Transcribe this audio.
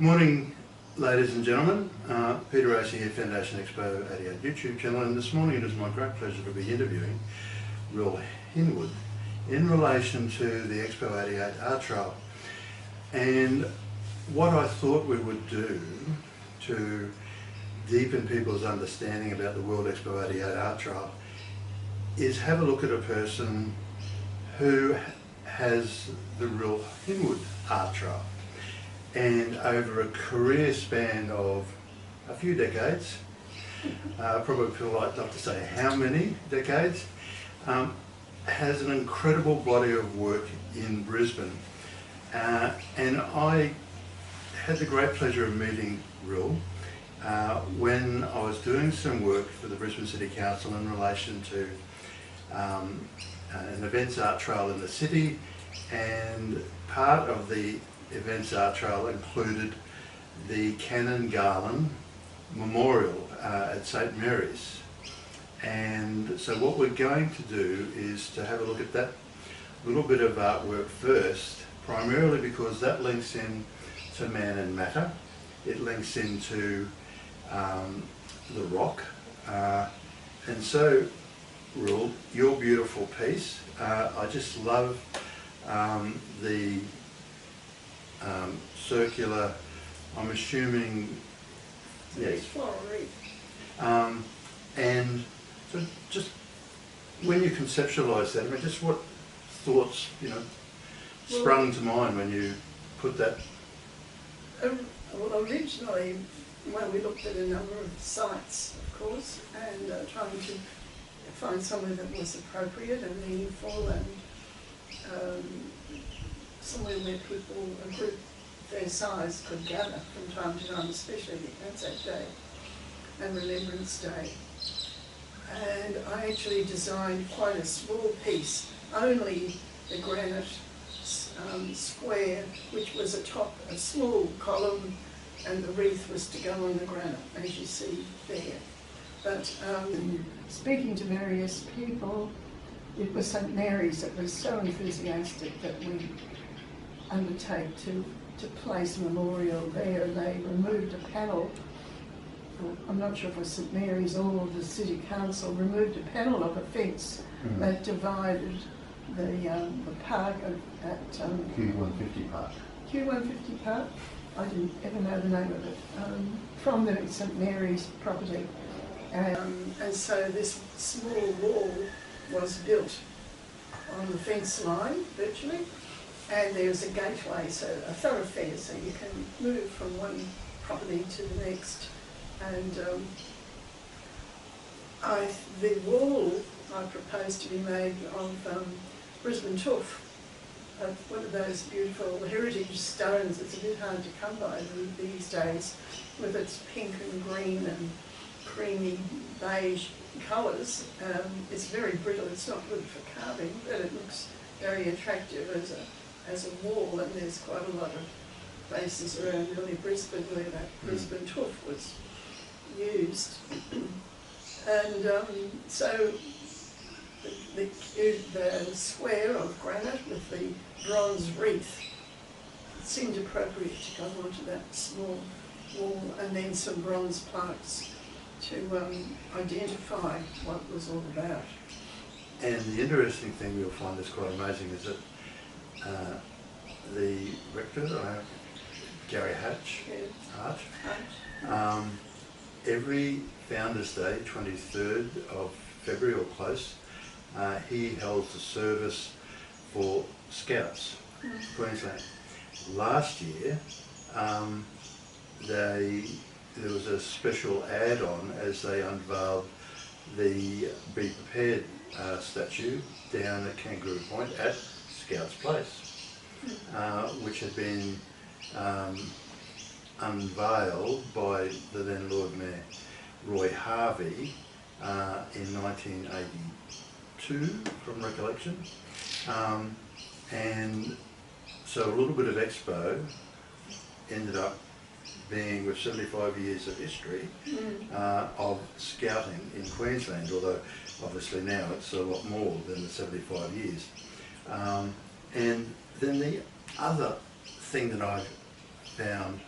Morning, ladies and gentlemen. Peter Racey here, Foundation Expo 88 YouTube channel, and this morning it is my great pleasure to be interviewing Rhyl Hinwood in relation to the Expo 88 art trail. And what I thought we would do to deepen people's understanding about the World Expo 88 art trail is have a look at a person who has the Rhyl Hinwood art trail. And over a career span of a few decades, probably feel like not to say how many decades, has an incredible body of work in Brisbane. And I had the great pleasure of meeting Rhyl when I was doing some work for the Brisbane City Council in relation to an events art trail in the city, and part of the events art trail included the Canon Garland Memorial at St Mary's. And so what we're going to do is to have a look at that little bit of artwork first, primarily because that links in to man and matter. It links into the rock. And so, Rhyl, your beautiful piece, I just love the circular, I'm assuming, yes, floral wreath. And so just when you conceptualise that, I mean, just what thoughts, sprung to mind when you put that? Well, originally, when we looked at a number of sites, of course, and trying to find somewhere that was appropriate and meaningful, and somewhere where people, a group their size, could gather from time to time, especially the Anzac Day and Remembrance Day. And I actually designed quite a small piece, only the granite square, which was atop a small column, and the wreath was to go on the granite, as you see there. But speaking to various people, it was St Mary's that was so enthusiastic that we undertake to place a memorial there. They removed a panel, I'm not sure if it was St Mary's or the City Council, removed a panel of a fence that divided the park at Q150 Park. Q150 Park? I didn't ever know the name of it, from the St Mary's property. And so this small wall was built on the fence line, virtually, and there's a gateway, so a thoroughfare, so you can move from one property to the next. And the wall I proposed to be made of Brisbane tuff, one of those beautiful heritage stones that's a bit hard to come by these days, with its pink and green and creamy beige colours. It's very brittle, it's not good for carving, but it looks very attractive as a wall, and there's quite a lot of places around really Brisbane where that Brisbane tuff was used. And so the square of granite with the bronze wreath seemed appropriate to go onto that small wall, and then some bronze plaques to identify what it was all about. And the interesting thing you'll find that's quite amazing is that the rector, Gary Hatch, every Founders Day, 23rd of February or close, he holds a service for Scouts, Queensland. Last year, there was a special add-on as they unveiled the Be Prepared statue down at Kangaroo Point at Scouts Place, which had been unveiled by the then Lord Mayor Roy Harvey in 1982, from recollection. And so a little bit of Expo ended up being, with 75 years of history of scouting in Queensland, although obviously now it's a lot more than the 75 years. And then the other thing that I found